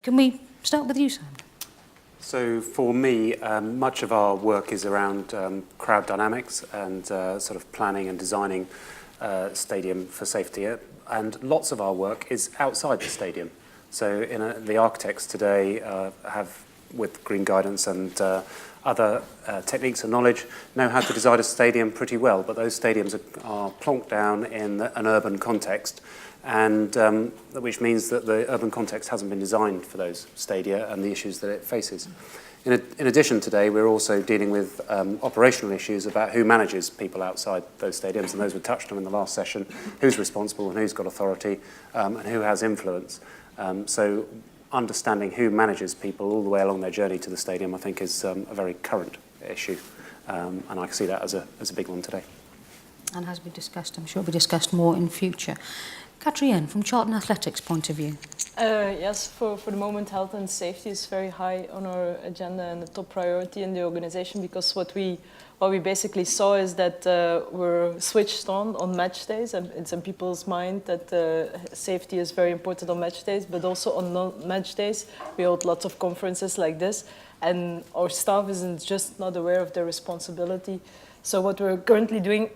Can we start with you, Sam? So for me, much of our work is around crowd dynamics and sort of planning and designing stadium for safety. And lots of our work is outside the stadium. So the architects today have, with green guidance and other techniques and knowledge, know how to design a stadium pretty well. But those stadiums are plonked down in an urban context, and which means that the urban context hasn't been designed for those stadia and the issues that it faces. In addition, today we're also dealing with operational issues about who manages people outside those stadiums, and those were touched on in the last session, who's responsible and who's got authority and who has influence. So understanding who manages people all the way along their journey to the stadium, I think, is a very current issue, and I see that as a big one today. And has been discussed, I'm sure will be discussed more in future. Katrien, from Charlton Athletics' point of view. Yes, for the moment, health and safety is very high on our agenda and a top priority in the organization, because what we basically saw is that we're switched on match days, and it's in people's mind that safety is very important on match days, but also on non-match days. We hold lots of conferences like this, and our staff isn't just not aware of their responsibility. So what we're currently doing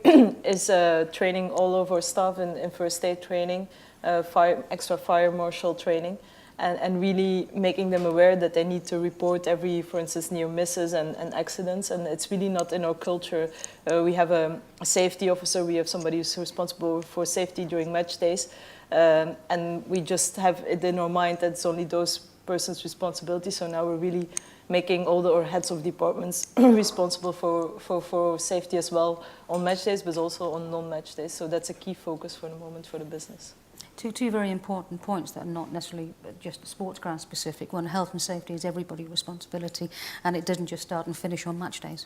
is training all of our staff in first aid training, extra fire marshal training, and really making them aware that they need to report every, for instance, near misses and accidents. And it's really not in our culture. We have a safety officer, we have somebody who's responsible for safety during match days, and we just have it in our mind that it's only those persons' responsibility. So now we're really making all our heads of departments responsible for safety as well on match days, but also on non-match days. So that's a key focus for the moment for the business. Two very important points that are not necessarily just sports ground specific. One, health and safety is everybody's responsibility, and it doesn't just start and finish on match days.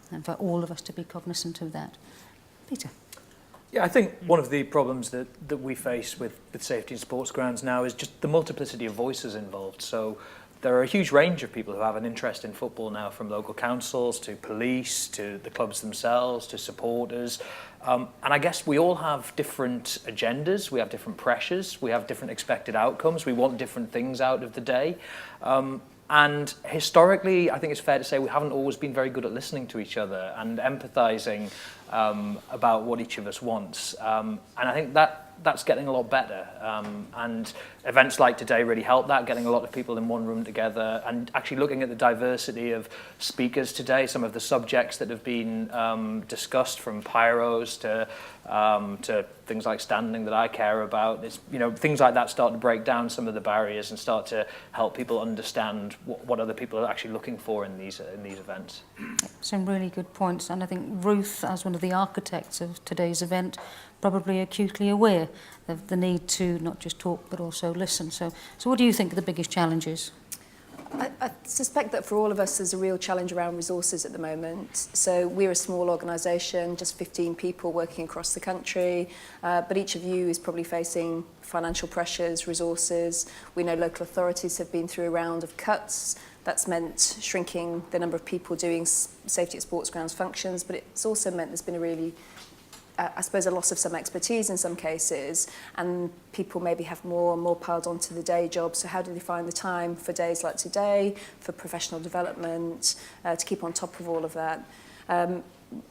And for all of us to be cognizant of that. Peter. Yeah, I think one of the problems that we face with safety in sports grounds now is just the multiplicity of voices involved. So there are a huge range of people who have an interest in football now, from local councils to police to the clubs themselves to supporters. And I guess we all have different agendas, we have different pressures, we have different expected outcomes, we want different things out of the day. And historically, I think it's fair to say we haven't always been very good at listening to each other and empathising about what each of us wants. And I think that's getting a lot better. And events like today really help that, getting a lot of people in one room together and actually looking at the diversity of speakers today, some of the subjects that have been discussed, from pyros to things like standing that I care about. It's, things like that start to break down some of the barriers and start to help people understand what other people are actually looking for in these events. Some really good points, and I think Ruth, as one of the architects of today's event, probably acutely aware of the need to not just talk but also listen. So what do you think are the biggest challenges? I suspect that for all of us there's a real challenge around resources at the moment. So we're a small organisation, just 15 people working across the country, but each of you is probably facing financial pressures, resources. We know local authorities have been through a round of cuts. That's meant shrinking the number of people doing safety at sports grounds functions, but it's also meant there's been a really I suppose a loss of some expertise in some cases, and people maybe have more and more piled onto the day job. So how do they find the time for days like today, for professional development, to keep on top of all of that?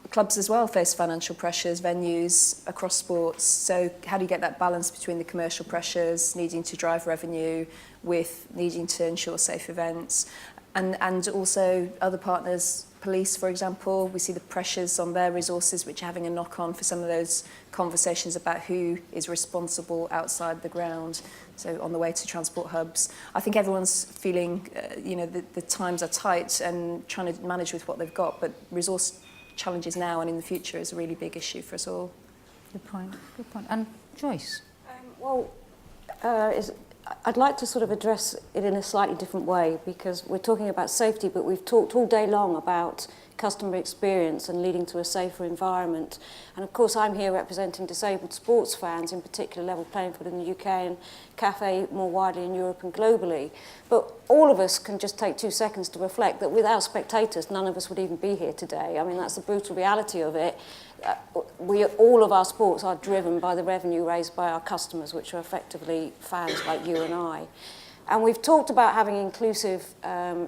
Clubs as well face financial pressures, venues across sports. So how do you get that balance between the commercial pressures, needing to drive revenue, with needing to ensure safe events, and also other partners? Police, for example, we see the pressures on their resources, which are having a knock-on for some of those conversations about who is responsible outside the ground, so on the way to transport hubs. I think everyone's feeling, the times are tight and trying to manage with what they've got, but resource challenges now and in the future is a really big issue for us all. Good point. And Joyce? I'd like to sort of address it in a slightly different way, because we're talking about safety, but we've talked all day long about customer experience and leading to a safer environment. And of course, I'm here representing disabled sports fans, in particular Level Playing Field in the UK and CAFE more widely in Europe and globally. But all of us can just take 2 seconds to reflect that without spectators, none of us would even be here today. I mean, that's the brutal reality of it. All of our sports are driven by the revenue raised by our customers, which are effectively fans like you and I. And we've talked about having inclusive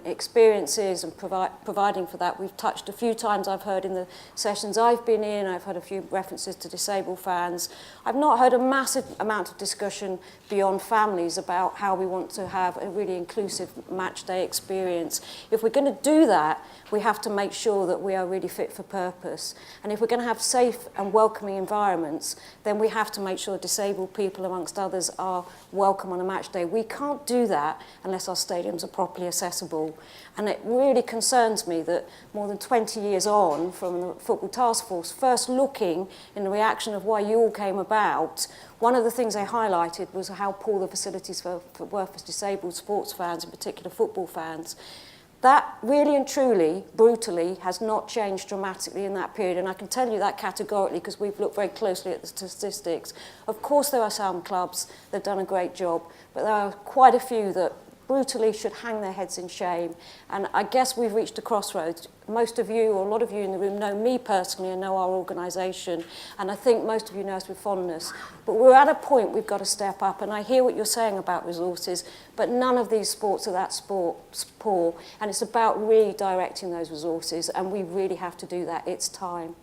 experiences and providing for that. We've touched a few times, I've heard in the sessions I've been in, I've heard a few references to disabled fans. I've not heard a massive amount of discussion beyond families about how we want to have a really inclusive match day experience. If we're going to do that, we have to make sure that we are really fit for purpose. And if we're going to have safe and welcoming environments, then we have to make sure disabled people, amongst others, are welcome on a match day. We can't do that unless our stadiums are properly accessible. And it really concerns me that more than 20 years on from the Football Task Force, first looking in the reaction of why you all came about, one of the things they highlighted was how poor the facilities were for disabled sports fans, in particular football fans. That really and truly, brutally, has not changed dramatically in that period. And I can tell you that categorically because we've looked very closely at the statistics. Of course, there are some clubs that have done a great job, but there are quite a few that brutally should hang their heads in shame. And I guess we've reached a crossroads. Most of you, or a lot of you in the room, know me personally and know our organisation. And I think most of you know us with fondness. But we're at a point we've got to step up. And I hear what you're saying about resources, but none of these sports are that poor. And it's about redirecting those resources. And we really have to do that. It's time.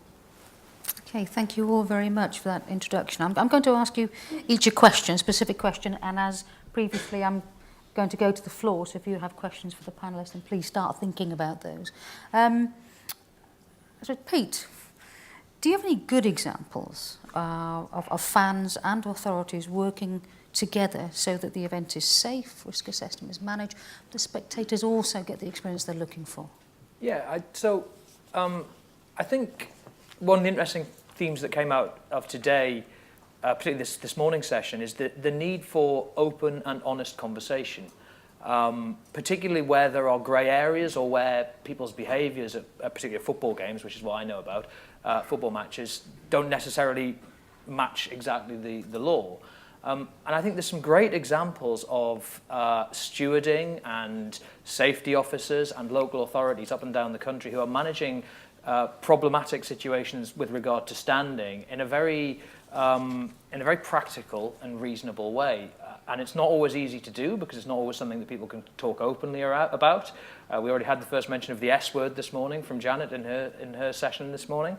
Okay, thank you all very much for that introduction. I'm going to ask you each a question, specific question, and as previously, I'm going to go to the floor, so if you have questions for the panellists, then please start thinking about those. So Pete, do you have any good examples of fans and authorities working together so that the event is safe, risk assessment is managed, the spectators also get the experience they're looking for? Yeah, I think one of the interesting themes that came out of today, particularly this morning's session, is the need for open and honest conversation, particularly where there are grey areas or where people's behaviours at particular football games, which is what I know about, football matches, don't necessarily match exactly the law. And I think there's some great examples of stewarding and safety officers and local authorities up and down the country who are managing problematic situations with regard to standing in a very practical and reasonable way. And it's not always easy to do because it's not always something that people can talk openly about. We already had the first mention of the S word this morning from Janet in her session this morning.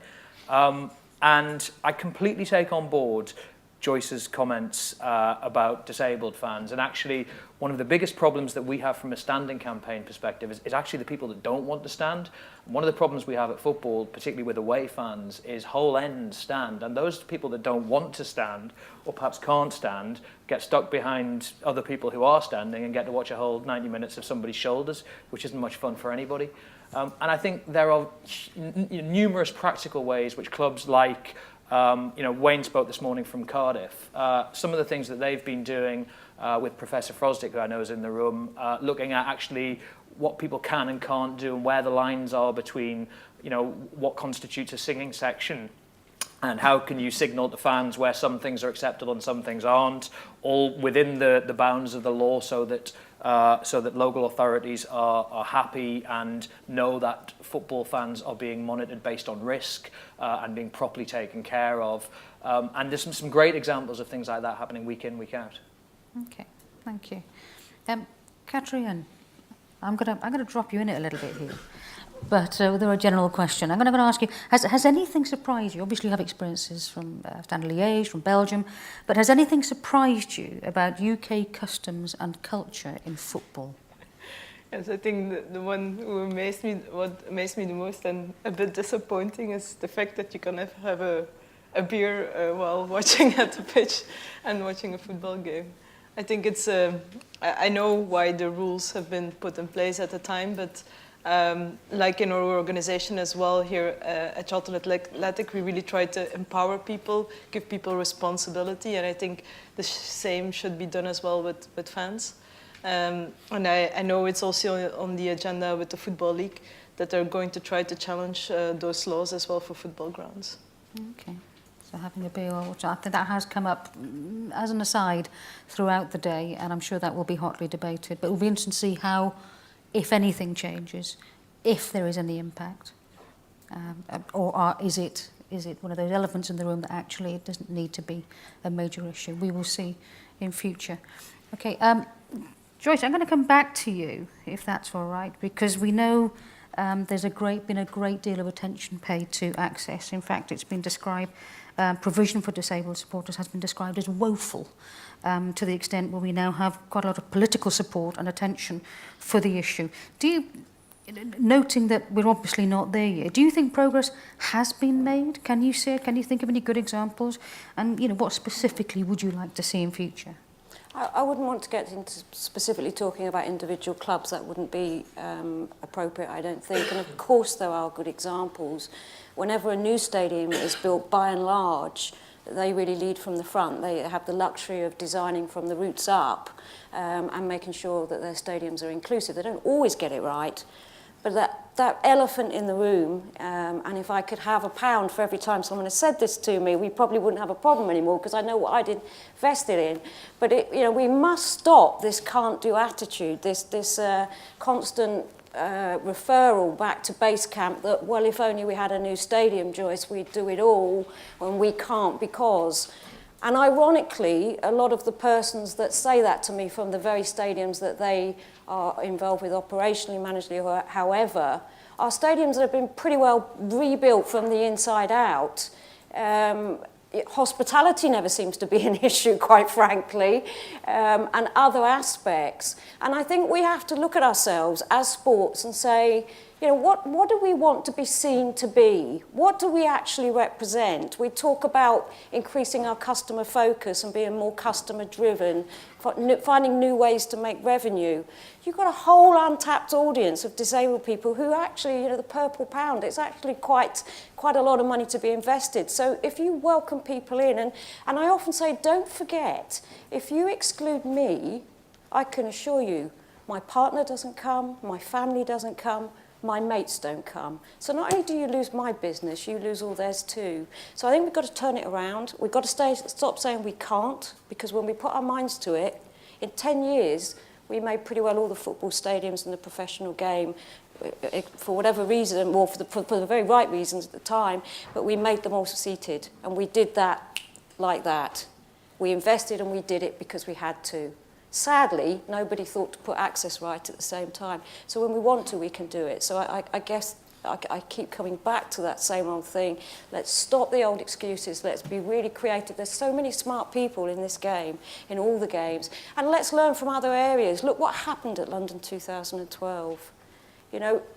And I completely take on board Joyce's comments about disabled fans. And actually, one of the biggest problems that we have from a standing campaign perspective is actually the people that don't want to stand. One of the problems we have at football, particularly with away fans, is whole end stand. And those people that don't want to stand, or perhaps can't stand, get stuck behind other people who are standing and get to watch a whole 90 minutes of somebody's shoulders, which isn't much fun for anybody. And I think there are numerous practical ways which clubs like Wayne spoke this morning from Cardiff. Some of the things that they've been doing with Professor Frosdick, who I know is in the room, looking at actually what people can and can't do and where the lines are between, what constitutes a singing section and how can you signal to fans where some things are acceptable and some things aren't, all within the bounds of the law so that local authorities are happy and know that football fans are being monitored based on risk and being properly taken care of. And there's some great examples of things like that happening week in, week out. Okay, thank you. Katrien, I'm going to drop you in it a little bit here. But with a general question, I'm going to ask you, has anything surprised you? Obviously you have experiences from Stade Liège, from Belgium, but has anything surprised you about UK customs and culture in football? Yes, I think the one what amazed me the most and a bit disappointing is the fact that you can have a beer while watching at the pitch and watching a football game. I think it's, I know why the rules have been put in place at the time, but like in our organization as well here at Charlton Athletic, we really try to empower people, give people responsibility, and I think the same should be done as well with fans. And I know it's also on the agenda with the Football League that they're going to try to challenge those laws as well for football grounds. Okay, so having a beer, which I think that has come up as an aside throughout the day, and I'm sure that will be hotly debated, but it will be interesting to see how, if anything changes, if there is any impact, or is it one of those elephants in the room that actually it doesn't need to be a major issue? We will see in future. Okay, Joyce, I'm going to come back to you, if that's all right, because we know there's been a great deal of attention paid to access. In fact, it's been described, provision for disabled supporters has been described as woeful, to the extent where we now have quite a lot of political support and attention for the issue. Noting that we're obviously not there yet, do you think progress has been made? Can you think of any good examples? And what specifically would you like to see in future? I wouldn't want to get into specifically talking about individual clubs. That wouldn't be appropriate, I don't think. And of course there are good examples. Whenever a new stadium is built, by and large, they really lead from the front. They have the luxury of designing from the roots up and making sure that their stadiums are inclusive. They don't always get it right, but that elephant in the room, and if I could have £1 for every time someone has said this to me, we probably wouldn't have a problem anymore, because I know what I'd invested in. But we must stop this can't-do attitude, this constant referral back to base camp that, well, if only we had a new stadium, Joyce, we'd do it all, and we can't because... And ironically, a lot of the persons that say that to me from the very stadiums that they are involved with operationally, managerially, or however, are stadiums that have been pretty well rebuilt from the inside out. Hospitality never seems to be an issue, quite frankly, and other aspects. And I think we have to look at ourselves as sports and say, what do we want to be seen to be? What do we actually represent? We talk about increasing our customer focus and being more customer driven, finding new ways to make revenue. You've got a whole untapped audience of disabled people who actually, the purple pound, it's actually quite a lot of money to be invested. So if you welcome people in, and I often say, don't forget, if you exclude me, I can assure you, my partner doesn't come, my family doesn't come, my mates don't come. So not only do you lose my business, you lose all theirs too. So I think we've got to turn it around. We've got to stop saying we can't, because when we put our minds to it, in 10 years, we made pretty well all the football stadiums in the professional game for whatever reason, or for the very right reasons at the time, but we made them all seated. And we did that like that. We invested and we did it because we had to. Sadly, nobody thought to put access right at the same time. So when we want to, we can do it. So I guess I keep coming back to that same old thing. Let's stop the old excuses. Let's be really creative. There's so many smart people in this game, in all the games. And let's learn from other areas. Look what happened at London 2012.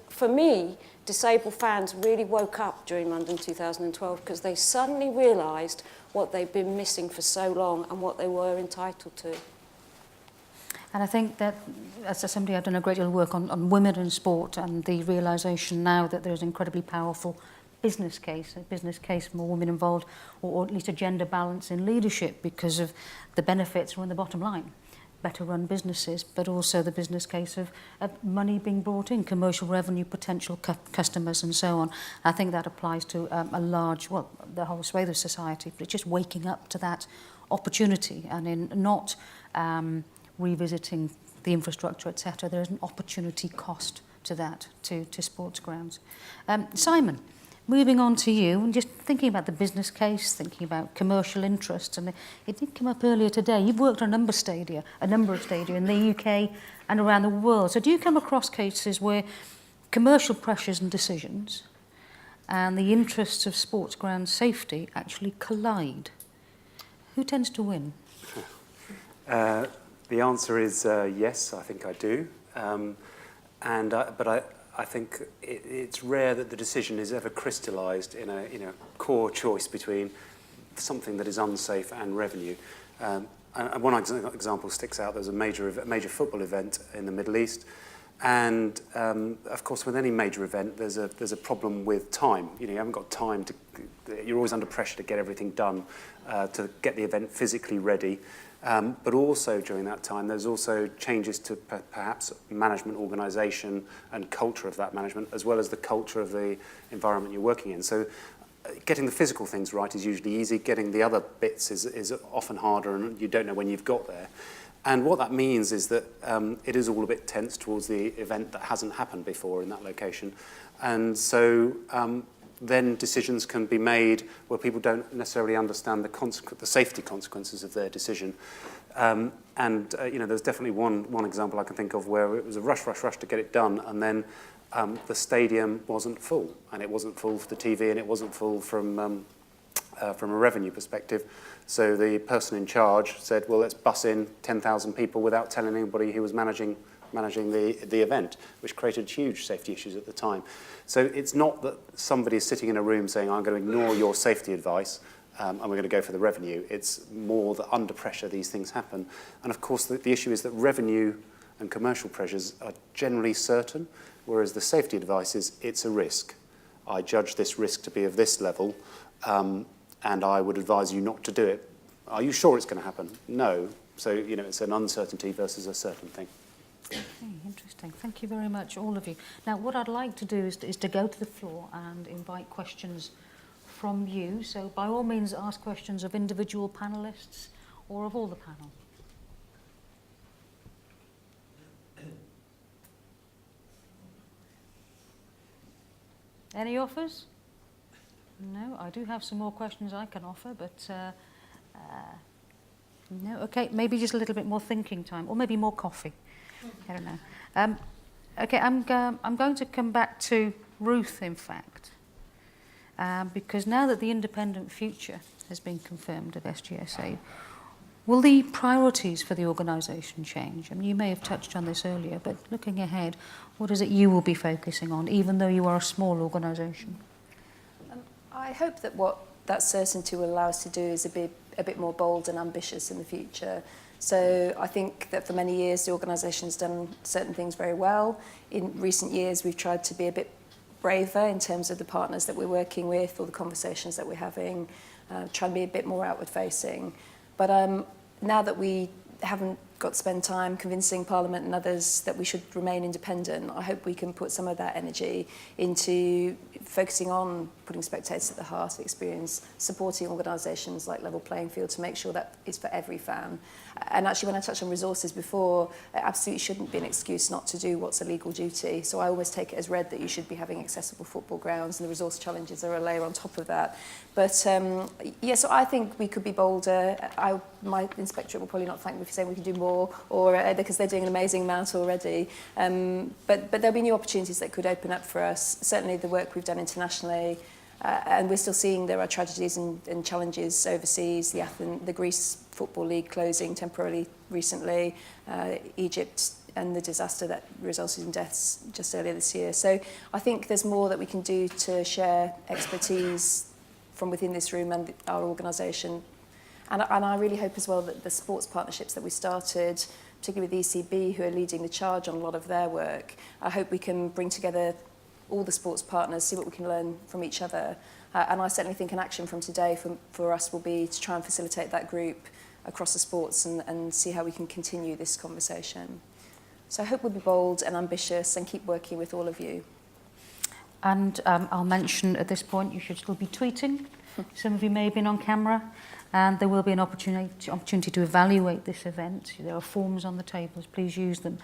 For me, disabled fans really woke up during London 2012 because they suddenly realised what they'd been missing for so long and what they were entitled to. And I think that, as somebody, I've done a great deal of work on women in sport, and the realisation now that there's an incredibly powerful business case for more women involved, or at least a gender balance in leadership, because of the benefits are on the bottom line. Better run businesses, but also the business case of money being brought in, commercial revenue, potential customers and so on. I think that applies to the whole swathe of society, but it's just waking up to that opportunity, and in not revisiting the infrastructure, etc. There is an opportunity cost to that, to sports grounds. Simon, moving on to you, and just thinking about the business case, thinking about commercial interest, and it did come up earlier today. You've worked on a number of stadia in the UK and around the world. So do you come across cases where commercial pressures and decisions and the interests of sports ground safety actually collide? Who tends to win? The answer is yes, I think I do. But I think it's rare that the decision is ever crystallised in a core choice between something that is unsafe and revenue. And one example sticks out. There's a major football event in the Middle East, and of course, with any major event, there's a problem with time. You haven't got time to. You're always under pressure to get everything done, to get the event physically ready. But also during that time, there's also changes to perhaps management, organisation and culture of that management, as well as the culture of the environment you're working in. So getting the physical things right is usually easy. Getting the other bits is often harder, and you don't know when you've got there. And what that means is that it is all a bit tense towards the event that hasn't happened before in that location. And so then decisions can be made where people don't necessarily understand the safety consequences of their decision. There's definitely one example I can think of where it was a rush to get it done, and then the stadium wasn't full, and it wasn't full for the TV, and it wasn't full from a revenue perspective. So the person in charge said, well, let's bus in 10,000 people without telling anybody who was managing the event, which created huge safety issues at the time. So it's not that somebody is sitting in a room saying, I'm going to ignore your safety advice, and we're going to go for the revenue. It's more that under pressure these things happen. And of course, the issue is that revenue and commercial pressures are generally certain, whereas the safety advice is, it's a risk. I judge this risk to be of this level, and I would advise you not to do it. Are you sure it's going to happen? No. So, it's an uncertainty versus a certain thing. Okay, interesting. Thank you very much, all of you. Now, what I'd like to do is to go to the floor and invite questions from you. So, by all means, ask questions of individual panellists or of all the panel. Any offers? No, I do have some more questions I can offer, but no. Okay, maybe just a little bit more thinking time, or maybe more coffee. I don't know. Okay, I'm going to come back to Ruth, in fact, because now that the independent future has been confirmed of SGSA, will the priorities for the organisation change? I mean, you may have touched on this earlier, but looking ahead, what is it you will be focusing on, even though you are a small organisation? I hope that what that certainty will allow us to do is be a bit more bold and ambitious in the future. So I think that for many years the organisation has done certain things very well. In recent years we've tried to be a bit braver in terms of the partners that we're working with or the conversations that we're having, try and be a bit more outward facing. But now that we haven't got to spend time convincing Parliament and others that we should remain independent, I hope we can put some of that energy into focusing on putting spectators at the heart of the experience, supporting organisations like Level Playing Field to make sure that is for every fan. And actually, when I touched on resources before, it absolutely shouldn't be an excuse not to do what's a legal duty. So I always take it as read that you should be having accessible football grounds, and the resource challenges are a layer on top of that. But so I think we could be bolder. My inspectorate will probably not thank me for saying we can do more, or because they're doing an amazing amount already. But there'll be new opportunities that could open up for us. Certainly the work we've done internationally, and we're still seeing there are tragedies and challenges overseas. The Greece Football League closing temporarily recently, Egypt, and the disaster that resulted in deaths just earlier this year. So I think there's more that we can do to share expertise from within this room and our organisation. And I really hope as well that the sports partnerships that we started, particularly with ECB, who are leading the charge on a lot of their work, I hope we can bring together all the sports partners, see what we can learn from each other. And I certainly think an action from today for us will be to try and facilitate that group across the sports and see how we can continue this conversation. So I hope we'll be bold and ambitious and keep working with all of you. And I'll mention at this point you should still be tweeting. Some of you may have been on camera, and there will be an opportunity to evaluate this event. There are forms on the tables, please use them,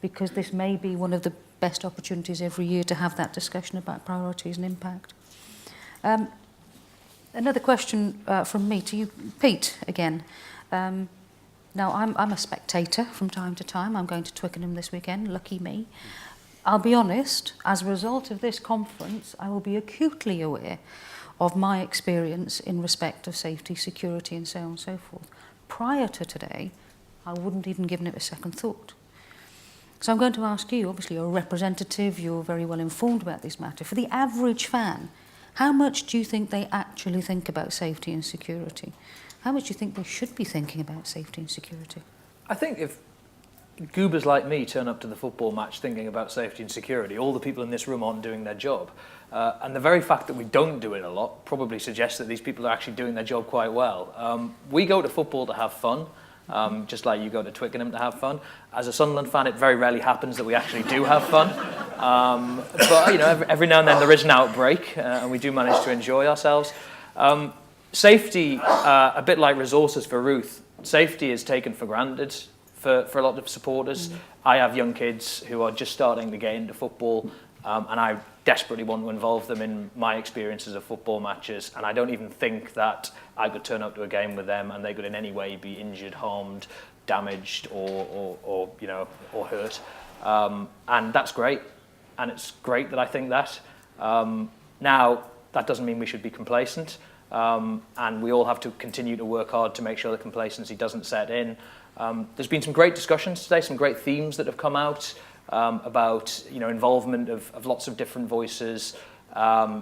because this may be one of the best opportunities every year to have that discussion about priorities and impact. Another question from me to you, Pete, again. Now, I'm a spectator from time to time. I'm going to Twickenham this weekend, lucky me. I'll be honest, as a result of this conference, I will be acutely aware of my experience in respect of safety, security, and so on and so forth. Prior to today, I wouldn't even given it a second thought. So I'm going to ask you, obviously you're a representative, you're very well informed about this matter. For the average fan, how much do you think they actually think about safety and security? How much do you think they should be thinking about safety and security? I think if goobers like me turn up to the football match thinking about safety and security, all the people in this room aren't doing their job. And the very fact that we don't do it a lot probably suggests that these people are actually doing their job quite well. We go to football to have fun. Just like you go to Twickenham to have fun. As a Sunderland fan, it very rarely happens that we actually do have fun. But every now and then there is an outbreak, and we do manage to enjoy ourselves. Safety, a bit like resources for Ruth, safety is taken for granted for a lot of supporters. I have young kids who are just starting to get into football, and I desperately want to involve them in my experiences of football matches, and I don't even think that I could turn up to a game with them and they could in any way be injured, harmed, damaged, or you know, or hurt. And that's great, and it's great that I think that. Now, that doesn't mean we should be complacent, and we all have to continue to work hard to make sure that complacency doesn't set in. There's been some great discussions today, some great themes that have come out about, you know, involvement of lots of different voices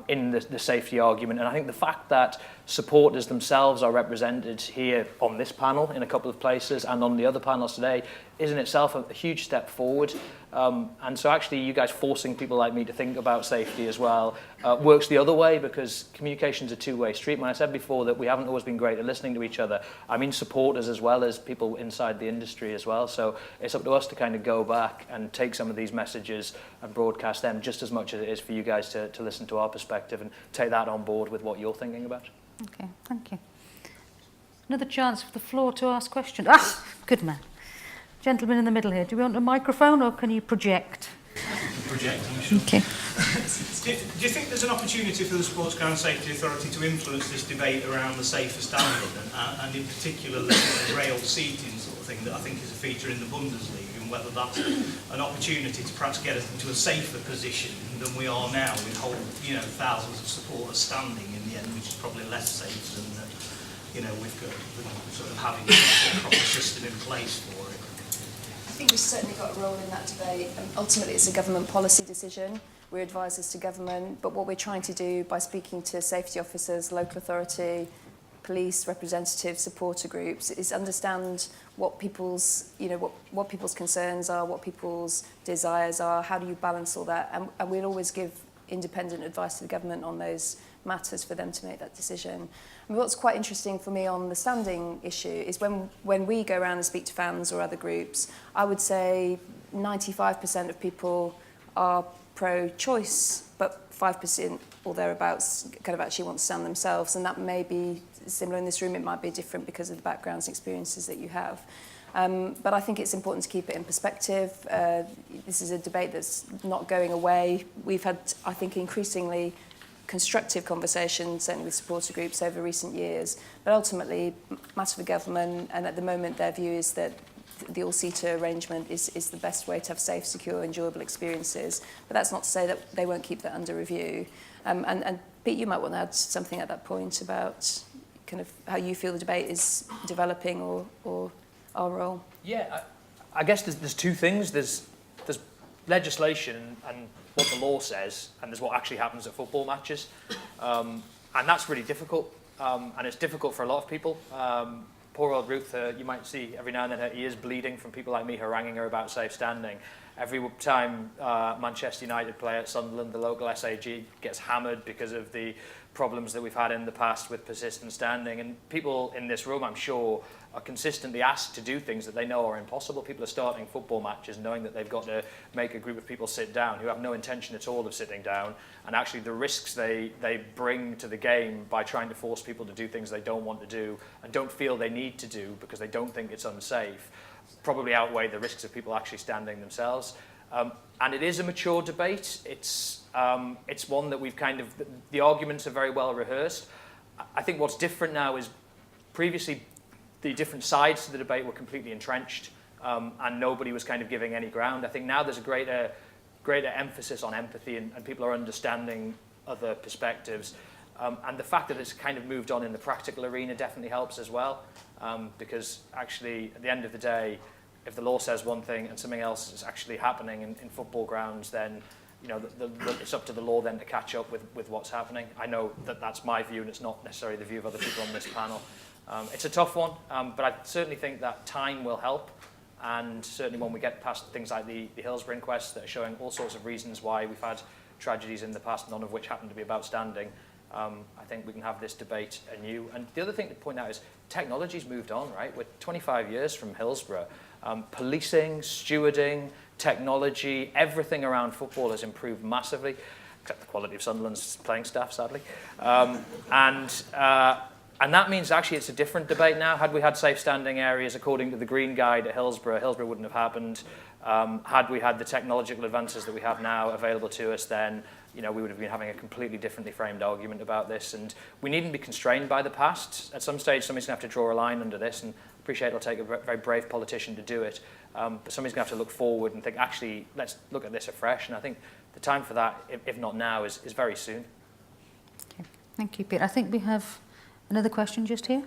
in the safety argument. And I think the fact that supporters themselves are represented here on this panel in a couple of places and on the other panels today is in itself a huge step forward. And so actually you guys forcing people like me to think about safety as well works the other way, because communication's a two-way street. When I said before that we haven't always been great at listening to each other, I mean supporters as well as people inside the industry as well. So it's up to us to kind of go back and take some of these messages and broadcast them just as much as it is for you guys to listen to our perspective and take that on board with what you're thinking about. Okay, thank you. Another chance for the floor to ask questions. Ah, good man. Gentleman in the middle here. Do you want a microphone or can you project? Project, I'm sure. Okay. Do you think there's an opportunity for the Sports Ground Safety Authority to influence this debate around the safer standard and in particular the rail seating sort of thing that I think is a feature in the Bundesliga, and whether that's an opportunity to perhaps get us into a safer position than we are now with whole, you know, thousands of supporters standing in the end, which is probably less safe than you know, we've got sort of having a proper system in place for it. I think we've certainly got a role in that debate. Ultimately, it's a government policy decision. We're advisors to government, but what we're trying to do by speaking to safety officers, local authority, police, representatives, supporter groups, is understand what people's, you know, what people's concerns are, what people's desires are, how do you balance all that, and we'll always give independent advice to the government on those matters for them to make that decision. And what's quite interesting for me on the standing issue is when we go around and speak to fans or other groups, I would say 95% of people are pro-choice, but 5% or thereabouts kind of actually want to stand themselves, and that may be similar in this room. It might be different because of the backgrounds and experiences that you have. But I think it's important to keep it in perspective. This is a debate that's not going away. We've had, I think, increasingly constructive conversations, certainly with supporter groups over recent years. But ultimately, matter for government, and at the moment their view is that the all-seater arrangement is the best way to have safe, secure, enjoyable experiences. But that's not to say that they won't keep that under review. And Pete, you might want to add something at that point about kind of how you feel the debate is developing or our role. Yeah, I guess there's two things. There's legislation and what the law says, and there's what actually happens at football matches. And that's really difficult, and it's difficult for a lot of people. Poor old Ruth, you might see every now and then her ears bleeding from people like me haranguing her about safe standing. Every time Manchester United play at Sunderland, the local SAG gets hammered because of the problems that we've had in the past with persistent standing. And people in this room, I'm sure, are consistently asked to do things that they know are impossible. People are starting football matches knowing that they've got to make a group of people sit down who have no intention at all of sitting down, and actually the risks they bring to the game by trying to force people to do things they don't want to do and don't feel they need to do because they don't think it's unsafe probably outweigh the risks of people actually standing themselves. And it is a mature debate. It's one that we've kind of, the arguments are very well rehearsed. I think what's different now is previously the different sides to the debate were completely entrenched, and nobody was kind of giving any ground. I think now there's a greater emphasis on empathy, and people are understanding other perspectives. And the fact that it's kind of moved on in the practical arena definitely helps as well, because actually at the end of the day, if the law says one thing and something else is actually happening in football grounds, then you know it's up to the law then to catch up with what's happening. I know that that's my view, and it's not necessarily the view of other people on this panel. It's a tough one, but I certainly think that time will help, and certainly when we get past things like the Hillsborough inquest that are showing all sorts of reasons why we've had tragedies in the past, none of which happen to be about standing, I think we can have this debate anew. And the other thing to point out is technology's moved on, right? We're 25 years from Hillsborough. Policing, stewarding, technology, everything around football has improved massively, except the quality of Sunderland's playing staff, sadly. And that means actually it's a different debate now. Had we had safe standing areas according to the Green Guide at Hillsborough wouldn't have happened. Had we had the technological advances that we have now available to us, then you know, we would have been having a completely differently framed argument about this. And we needn't be constrained by the past. At some stage, somebody's going to have to draw a line under this, and I appreciate it'll take a very brave politician to do it. But somebody's going to have to look forward and think, actually, let's look at this afresh. And I think the time for that, if not now, is very soon. Okay. Thank you, Peter. I think we have another question just here.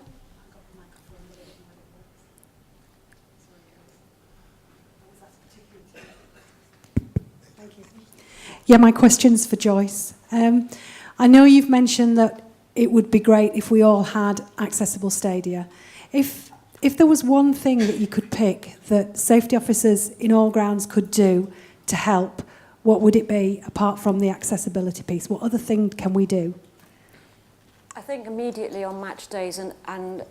Yeah, my question's for Joyce. I know you've mentioned that it would be great if we all had accessible stadia. If there was one thing that you could pick that safety officers in all grounds could do to help, what would it be apart from the accessibility piece? What other thing can we do? I think immediately on match days, and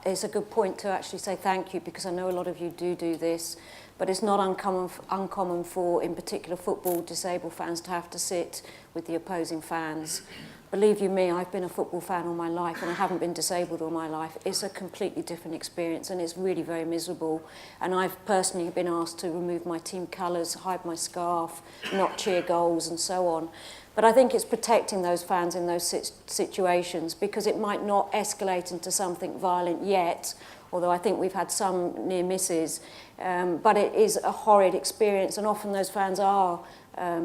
it's a good point to actually say thank you, because I know a lot of you do this, but it's not uncommon for, in particular, football disabled fans to have to sit with the opposing fans. Believe you me, I've been a football fan all my life and I haven't been disabled all my life. It's a completely different experience and it's really very miserable. And I've personally been asked to remove my team colours, hide my scarf, not cheer goals and so on. But I think it's protecting those fans in those situations, because it might not escalate into something violent yet, although I think we've had some near misses. But it is a horrid experience, and often those fans are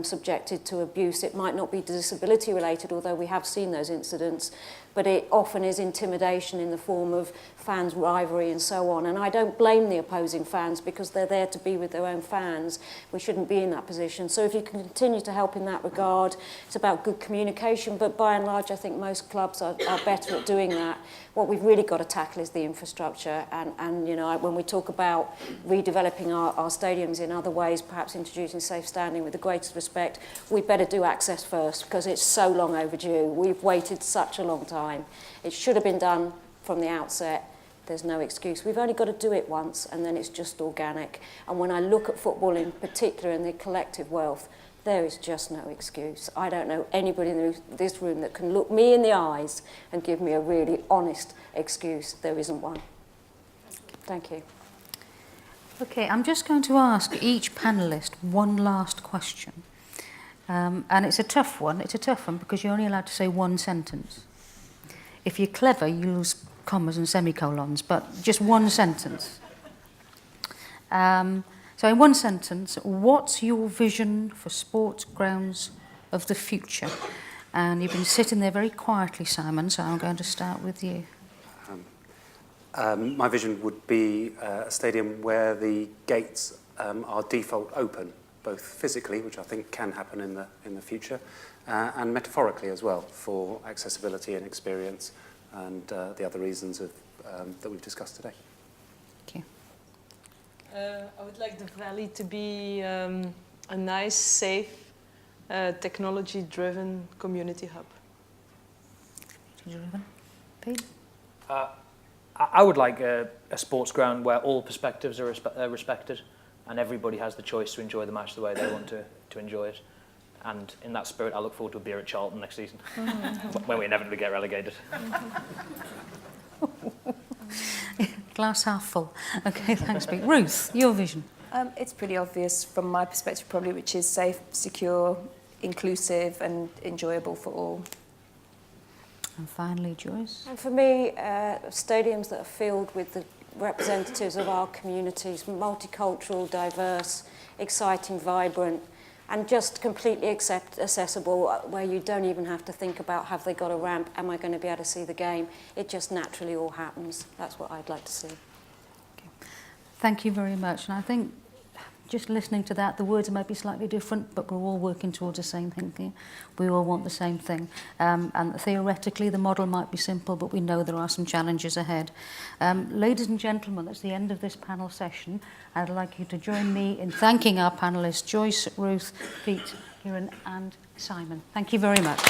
subjected to abuse. It might not be disability related, although we have seen those incidents, but it often is intimidation in the form of fans' rivalry and so on. And I don't blame the opposing fans, because they're there to be with their own fans. We shouldn't be in that position. So if you can continue to help in that regard, it's about good communication, but by and large I think most clubs are better at doing that. What we've really got to tackle is the infrastructure, and you know, when we talk about redeveloping our stadiums in other ways, perhaps introducing safe standing with the greatest respect, we better do access first, because it's so long overdue. We've waited such a long time. It should have been done from the outset. There's no excuse. We've only got to do it once, and then it's just organic. And when I look at football in particular and the collective wealth, there is just no excuse. I don't know anybody in this room that can look me in the eyes and give me a really honest excuse. There isn't one. Thank you. Okay, I'm just going to ask each panellist one last question. And it's a tough one. It's a tough one because you're only allowed to say one sentence. If you're clever, you use commas and semicolons, but just one sentence. So in one sentence, what's your vision for sports grounds of the future? And you've been sitting there very quietly, Simon, so I'm going to start with you. My vision would be a stadium where the gates are default open, both physically, which I think can happen in the future, and metaphorically as well, for accessibility and experience and the other reasons that we've discussed today. Thank you. I would like the Valley to be a nice, safe, technology-driven community hub. Pete? I would like a sports ground where all perspectives are respected and everybody has the choice to enjoy the match the way they want to enjoy it. And in that spirit, I look forward to a beer at Charlton next season, when we inevitably get relegated. Glass half full. Okay, thanks, Pete. Ruth, your vision? It's pretty obvious from my perspective probably, which is safe, secure, inclusive and enjoyable for all. And finally, Joyce? And for me, stadiums that are filled with the representatives of our communities, multicultural, diverse, exciting, vibrant, and just completely accessible, where you don't even have to think about, have they got a ramp, am I going to be able to see the game? It just naturally all happens. That's what I'd like to see. Okay. Thank you very much. And I think just listening to that, the words might be slightly different, but we're all working towards the same thing here. We all want the same thing. And theoretically, the model might be simple, but we know there are some challenges ahead. Ladies and gentlemen, that's the end of this panel session. I'd like you to join me in thanking our panellists, Joyce, Ruth, Pete, Kieran and Simon. Thank you very much.